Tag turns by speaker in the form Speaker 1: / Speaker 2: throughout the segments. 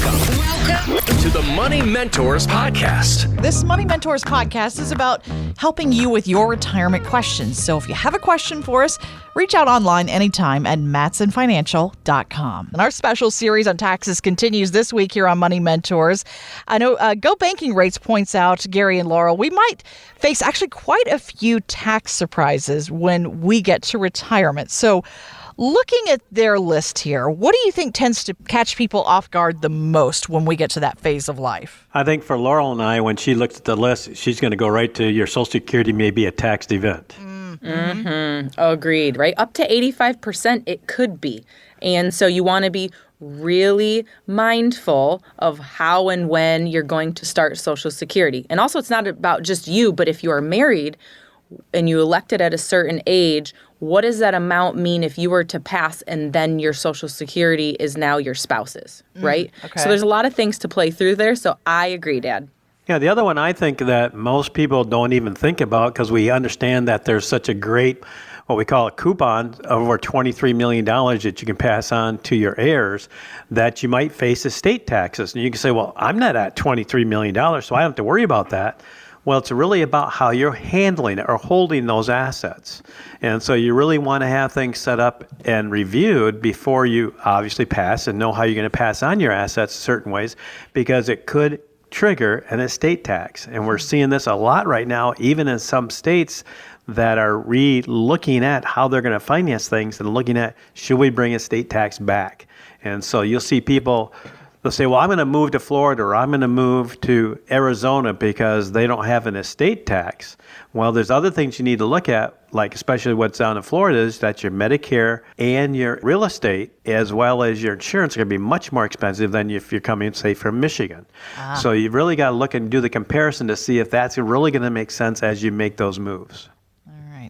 Speaker 1: Welcome to the Money Mentors Podcast.
Speaker 2: This Money Mentors podcast is about helping you with your retirement questions. So if you have a question for us, reach out online anytime at matsonfinancial.com. And our special series on taxes continues this week here on Money Mentors. I know Go Banking Rates points out, Gary and Laurel, we might face actually quite a few tax surprises when we get to retirement. So looking at their list here, what do you think tends to catch people off guard the most when we get to that phase of life?
Speaker 3: I think for Laurel and I, when she looks at the list, she's going to go right to your Social Security may be a taxed event.
Speaker 4: Agreed, right? Up to 85% it could be. And so you want to be really mindful of how and when you're going to start Social Security. And also, it's not about just you, but if you are married and you elected at a certain age, what does that amount mean if you were to pass and then your Social Security is now your spouse's, right?
Speaker 2: Okay.
Speaker 4: So there's a lot of things to play through there. So I agree, Dad.
Speaker 3: Yeah, the other one I think that most people don't even think about because we understand that there's such a great, what we call a coupon of over $23 million that you can pass on to your heirs, that you might face estate taxes. And you can say, well, I'm not at $23 million, so I don't have to worry about that. Well, it's really about how you're handling it or holding those assets. And so you really want to have things set up and reviewed before you obviously pass and know how you're going to pass on your assets certain ways, because it could trigger an estate tax. And we're seeing this a lot right now, even in some states that are re-looking at how they're going to finance things and looking at, should we bring estate tax back? And so you'll see people, they'll say, well, I'm going to move to Florida or I'm going to move to Arizona because they don't have an estate tax. Well, there's other things you need to look at, like especially what's down in Florida is that your Medicare and your real estate as well as your insurance are going to be much more expensive than if you're coming, say, from Michigan. So you've really got to look and do the comparison to see if that's really going to make sense as you make those moves.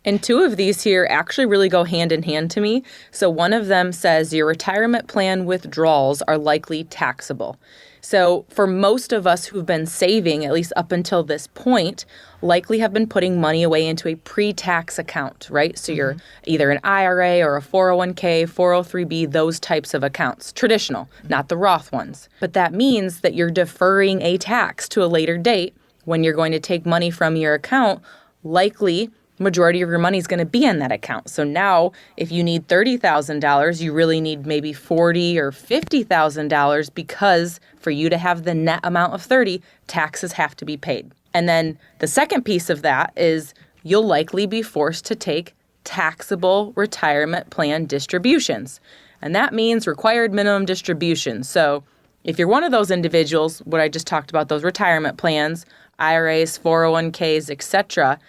Speaker 4: And two of these here actually really go hand in hand to me. So one of them says your retirement plan withdrawals are likely taxable. So for most of us who've been saving, at least up until this point, likely have been putting money away into a pre-tax account, right? So you're either an IRA or a 401k, 403b, those types of accounts. Traditional, not the Roth ones. But that means that you're deferring a tax to a later date when you're going to take money from your account, likely majority of your money is going to be in that account. So now if you need $30,000, you really need maybe $40,000 or $50,000 because for you to have the net amount of 30, taxes have to be paid. And then the second piece of that is you'll likely be forced to take taxable retirement plan distributions. And that means required minimum distributions. So if you're one of those individuals, what I just talked about, those retirement plans, IRAs, 401ks, etc.,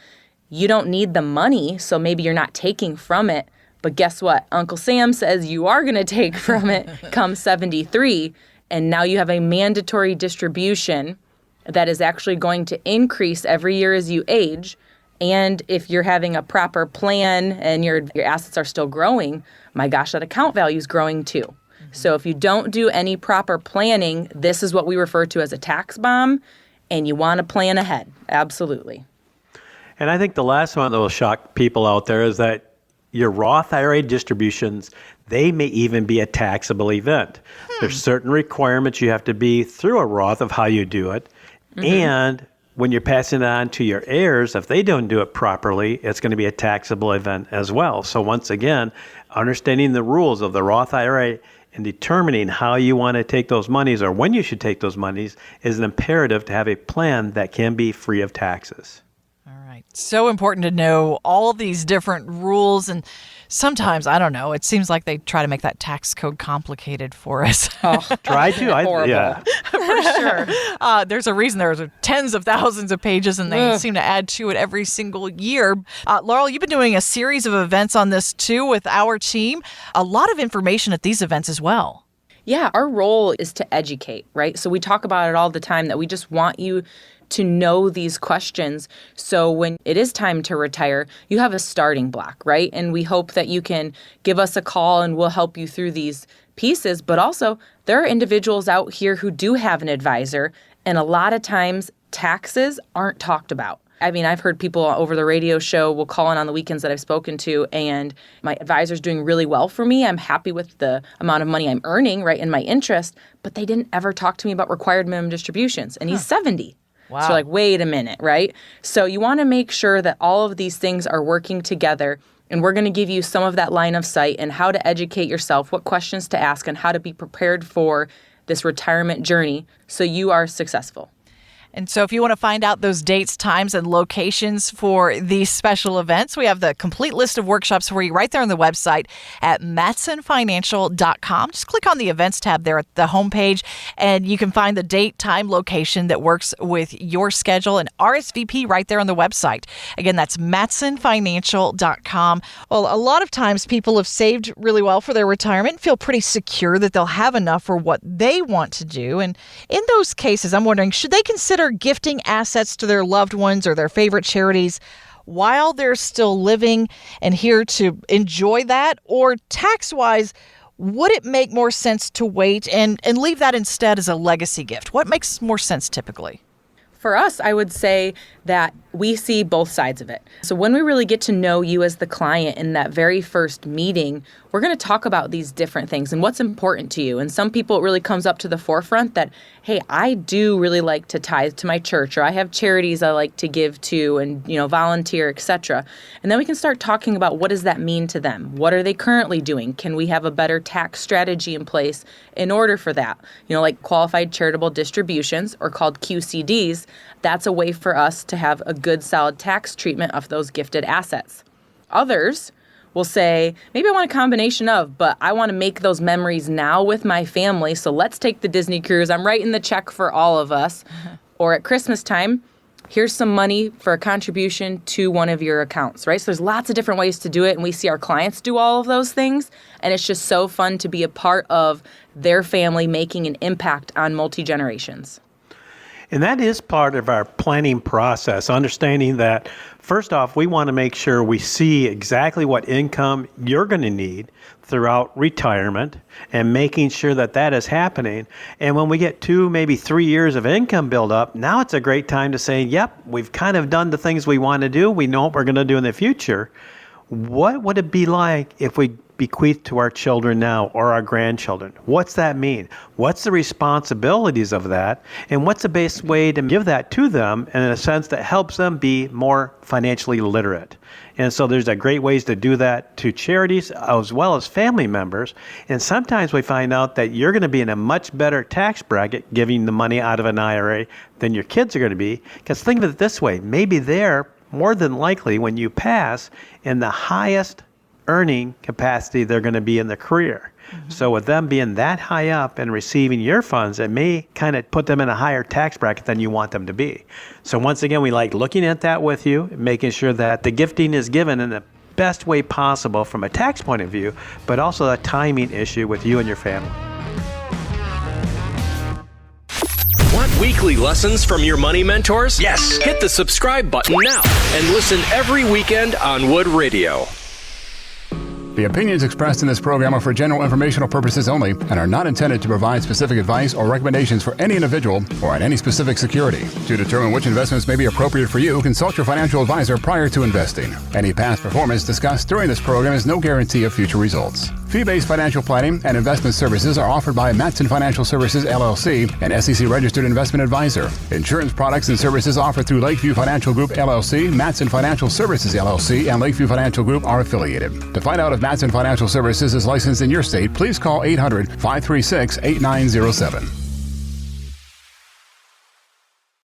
Speaker 4: you don't need the money, so maybe you're not taking from it. But guess what? Uncle Sam says you are going to take from it come 73, and now you have a mandatory distribution that is actually going to increase every year as you age. And if you're having a proper plan and your assets are still growing, my gosh, that account value is growing too. So if you don't do any proper planning, this is what we refer to as a tax bomb, and you want to plan ahead. Absolutely.
Speaker 3: And I think the last one that will shock people out there is that your Roth IRA distributions, they may even be a taxable event. There's certain requirements you have to be through a Roth of how you do it. And when you're passing it on to your heirs, if they don't do it properly, it's going to be a taxable event as well. So once again, understanding the rules of the Roth IRA and determining how you want to take those monies or when you should take those monies is an imperative to have a plan that can be free of taxes.
Speaker 2: So important to know all these different rules. And sometimes, I don't know, it seems like they try to make that tax code complicated for us.
Speaker 3: Try to. Yeah.
Speaker 2: For sure. There's a reason there's tens of thousands of pages and they seem to add to it every single year. Laurel, you've been doing a series of events on this too with our team. A lot of information at these events as well.
Speaker 4: Yeah, our role is to educate, right? So we talk about it all the time that we just want you to know these questions. So when it is time to retire, you have a starting block, right? And we hope that you can give us a call and we'll help you through these pieces. But also, there are individuals out here who do have an advisor, and a lot of times taxes aren't talked about. I mean, I've heard people over the radio show will call in on the weekends that I've spoken to, and my advisor's doing really well for me. I'm happy with the amount of money I'm earning, right, in my interest, but they didn't ever talk to me about required minimum distributions, and he's 70.
Speaker 2: Wow.
Speaker 4: So you're like, wait a minute, right? So you want to make sure that all of these things are working together, and we're going to give you some of that line of sight and how to educate yourself, what questions to ask, and how to be prepared for this retirement journey so you are successful.
Speaker 2: And so if you want to find out those dates, times, and locations for these special events, we have the complete list of workshops for you right there on the website at matsonfinancial.com. Just click on the events tab there at the homepage, and you can find the date, time, location that works with your schedule and RSVP right there on the website. Again, that's matsonfinancial.com. Well, a lot of times people have saved really well for their retirement, feel pretty secure that they'll have enough for what they want to do. And in those cases, I'm wondering, should they consider gifting assets to their loved ones or their favorite charities while they're still living and here to enjoy that? Or tax-wise, would it make more sense to wait and leave that instead as a legacy gift? What makes more sense typically?
Speaker 4: For us, I would say that we see both sides of it. So when we really get to know you as the client in that very first meeting, we're going to talk about these different things and what's important to you. And some people, it really comes up to the forefront that, hey, I do really like to tithe to my church, or I have charities I like to give to and, volunteer, etc. And then we can start talking about what does that mean to them? What are they currently doing? Can we have a better tax strategy in place in order for that? Like qualified charitable distributions, or called QCDs. That's a way for us to have a good, solid tax treatment of those gifted assets. Others will say, maybe I want a combination of, but I want to make those memories now with my family, so let's take the Disney cruise. I'm writing the check for all of us. Or at Christmas time, here's some money for a contribution to one of your accounts, right? So there's lots of different ways to do it, and we see our clients do all of those things, and it's just so fun to be a part of their family making an impact on multi-generations.
Speaker 3: And that is part of our planning process, understanding that, first off, we want to make sure we see exactly what income you're going to need throughout retirement and making sure that that is happening. And when we get 2, maybe 3 years of income build up, now it's a great time to say, yep, we've kind of done the things we want to do. We know what we're going to do in the future. What would it be like if we bequeath to our children now or our grandchildren? What's that mean? What's the responsibilities of that? And what's the best way to give that to them in a sense that helps them be more financially literate? And so there's great ways to do that to charities as well as family members. And sometimes we find out that you're going to be in a much better tax bracket giving the money out of an IRA than your kids are going to be. Because think of it this way, maybe they're more than likely when you pass in the highest earning capacity they're going to be in their career. Mm-hmm. So with them being that high up and receiving your funds, it may kind of put them in a higher tax bracket than you want them to be. So once again, we like looking at that with you, making sure that the gifting is given in the best way possible from a tax point of view, but also a timing issue with you and your family.
Speaker 1: Want weekly lessons from your money mentors? Yes. Hit the subscribe button now and listen every weekend on Wood Radio.
Speaker 5: The opinions expressed in this program are for general informational purposes only and are not intended to provide specific advice or recommendations for any individual or on any specific security. To determine which investments may be appropriate for you, consult your financial advisor prior to investing. Any past performance discussed during this program is no guarantee of future results. Fee-based financial planning and investment services are offered by Matson Financial Services, LLC, an SEC-registered investment advisor. Insurance products and services offered through Lakeview Financial Group, LLC, Matson Financial Services, LLC, and Lakeview Financial Group are affiliated. To find out if Matson Financial Services is licensed in your state, please call 800-536-8907.